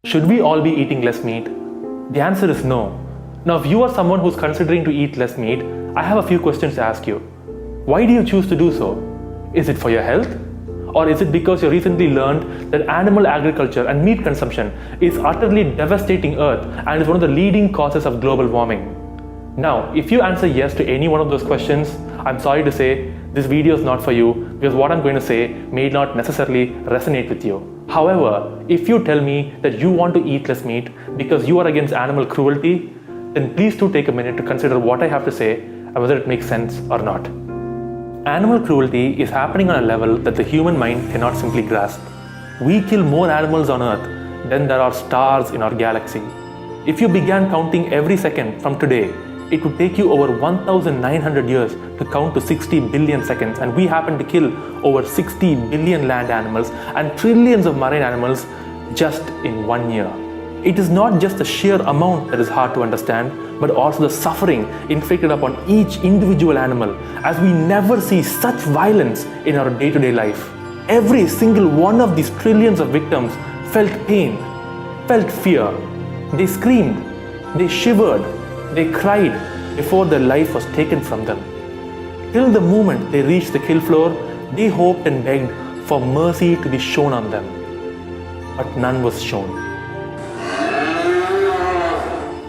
Should we all be eating less meat? The answer is no. Now, if you are someone who's considering to eat less meat, I have a few questions to ask you. Why do you choose to do so? Is it for your health? Or is it because you recently learned that animal agriculture and meat consumption is utterly devastating Earth and is one of the leading causes of global warming? Now, if you answer yes to any one of those questions, I'm sorry to say this video is not for you because what I'm going to say may not necessarily resonate with you. However, if you tell me that you want to eat less meat because you are against animal cruelty, then please do take a minute to consider what I have to say and whether it makes sense or not. Animal cruelty is happening on a level that the human mind cannot simply grasp. We kill more animals on Earth than there are stars in our galaxy. If you began counting every second from today, it would take you over 1,900 years to count to 60 billion seconds, and we happen to kill over 60 billion land animals and trillions of marine animals just in 1 year. It is not just the sheer amount that is hard to understand, but also the suffering inflicted upon each individual animal, as we never see such violence in our day-to-day life. Every single one of these trillions of victims felt pain, felt fear. They screamed, they shivered, they cried before their life was taken from them. Till the moment they reached the kill floor, they hoped and begged for mercy to be shown on them. But none was shown.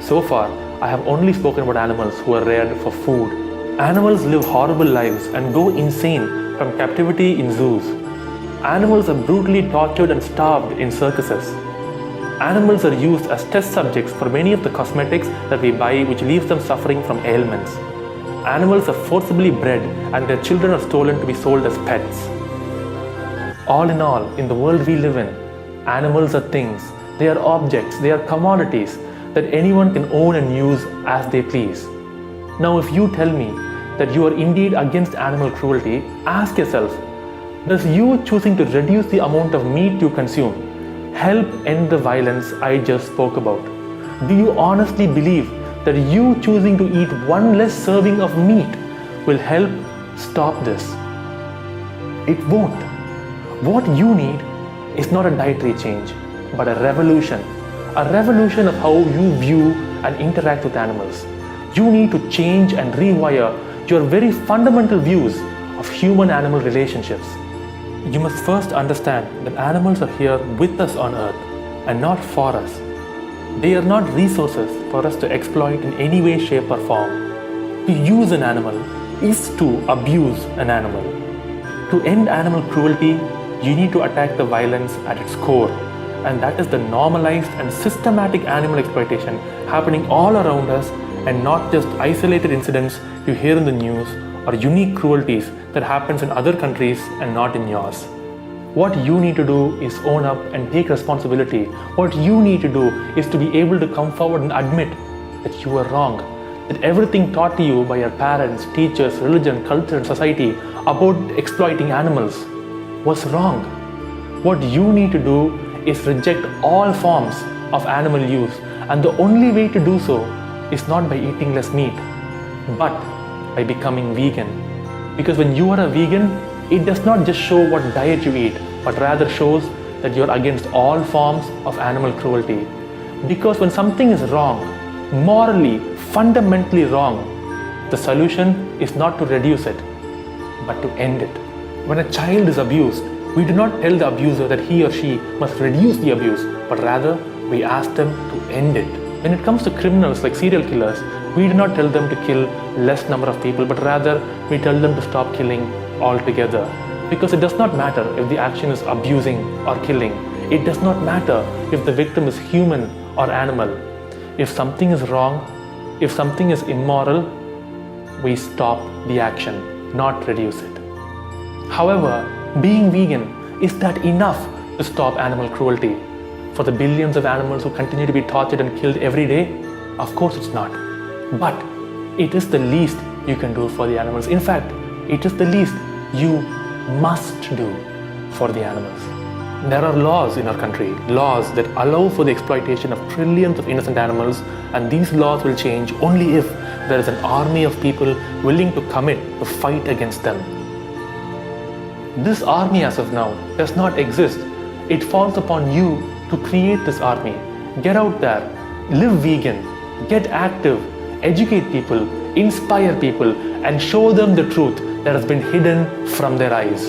So far, I have only spoken about animals who are reared for food. Animals live horrible lives and go insane from captivity in zoos. Animals are brutally tortured and starved in circuses. Animals are used as test subjects for many of the cosmetics that we buy, which leaves them suffering from ailments. Animals are forcibly bred and their children are stolen to be sold as pets. All in all, in the world we live in, animals are things, they are objects, they are commodities that anyone can own and use as they please. Now, if you tell me that you are indeed against animal cruelty, ask yourself, does you choosing to reduce the amount of meat you consume help end the violence I just spoke about? Do you honestly believe that you choosing to eat one less serving of meat will help stop this? It won't. What you need is not a dietary change, but a revolution of how you view and interact with animals. You need to change and rewire your very fundamental views of human-animal relationships. You must first understand that animals are here with us on Earth and not for us. They are not resources for us to exploit in any way, shape or form. To use an animal is to abuse an animal. To end animal cruelty, you need to attack the violence at its core, and that is the normalized and systematic animal exploitation happening all around us, and not just isolated incidents you hear in the news or unique cruelties that happens in other countries and not in yours. What you need to do is own up and take responsibility. What you need to do is to be able to come forward and admit that you are wrong, that everything taught to you by your parents, teachers, religion, culture and society about exploiting animals was wrong. What you need to do is reject all forms of animal use, and the only way to do so is not by eating less meat, but by becoming vegan. Because when you are a vegan, it does not just show what diet you eat, but rather shows that you are against all forms of animal cruelty. Because when something is wrong, morally, fundamentally wrong, the solution is not to reduce it, but to end it. When a child is abused, we do not tell the abuser that he or she must reduce the abuse, but rather we ask them to end it. When it comes to criminals like serial killers, we do not tell them to kill less number of people, but rather we tell them to stop killing altogether. Because it does not matter if the action is abusing or killing. It does not matter if the victim is human or animal. If something is wrong, if something is immoral, we stop the action, not reduce it. However, being vegan, is that enough to stop animal cruelty? For the billions of animals who continue to be tortured and killed every day? Of course it's not. But it is the least you can do for the animals. In fact, it is the least you must do for the animals. There are laws in our country, laws that allow for the exploitation of trillions of innocent animals, and these laws will change only if there is an army of people willing to commit to fight against them. This army as of now does not exist. It falls upon you to create this army. Get out there, live vegan, get active, educate people, inspire people, and show them the truth that has been hidden from their eyes.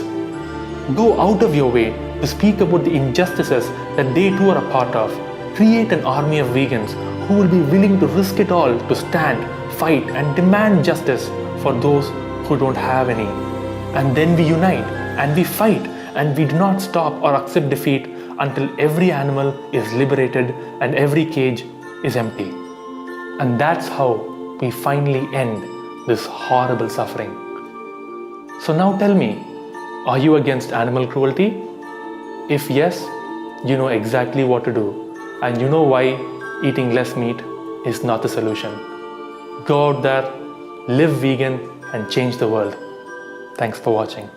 Go out of your way to speak about the injustices that they too are a part of. Create an army of vegans who will be willing to risk it all to stand, fight, and demand justice for those who don't have any. And then we unite and we fight, and we do not stop or accept defeat until every animal is liberated and every cage is empty. And that's how we finally end this horrible suffering. So now tell me, are you against animal cruelty? If yes, you know exactly what to do, and you know why eating less meat is not the solution. Go out there, live vegan, and change the world. Thanks for watching.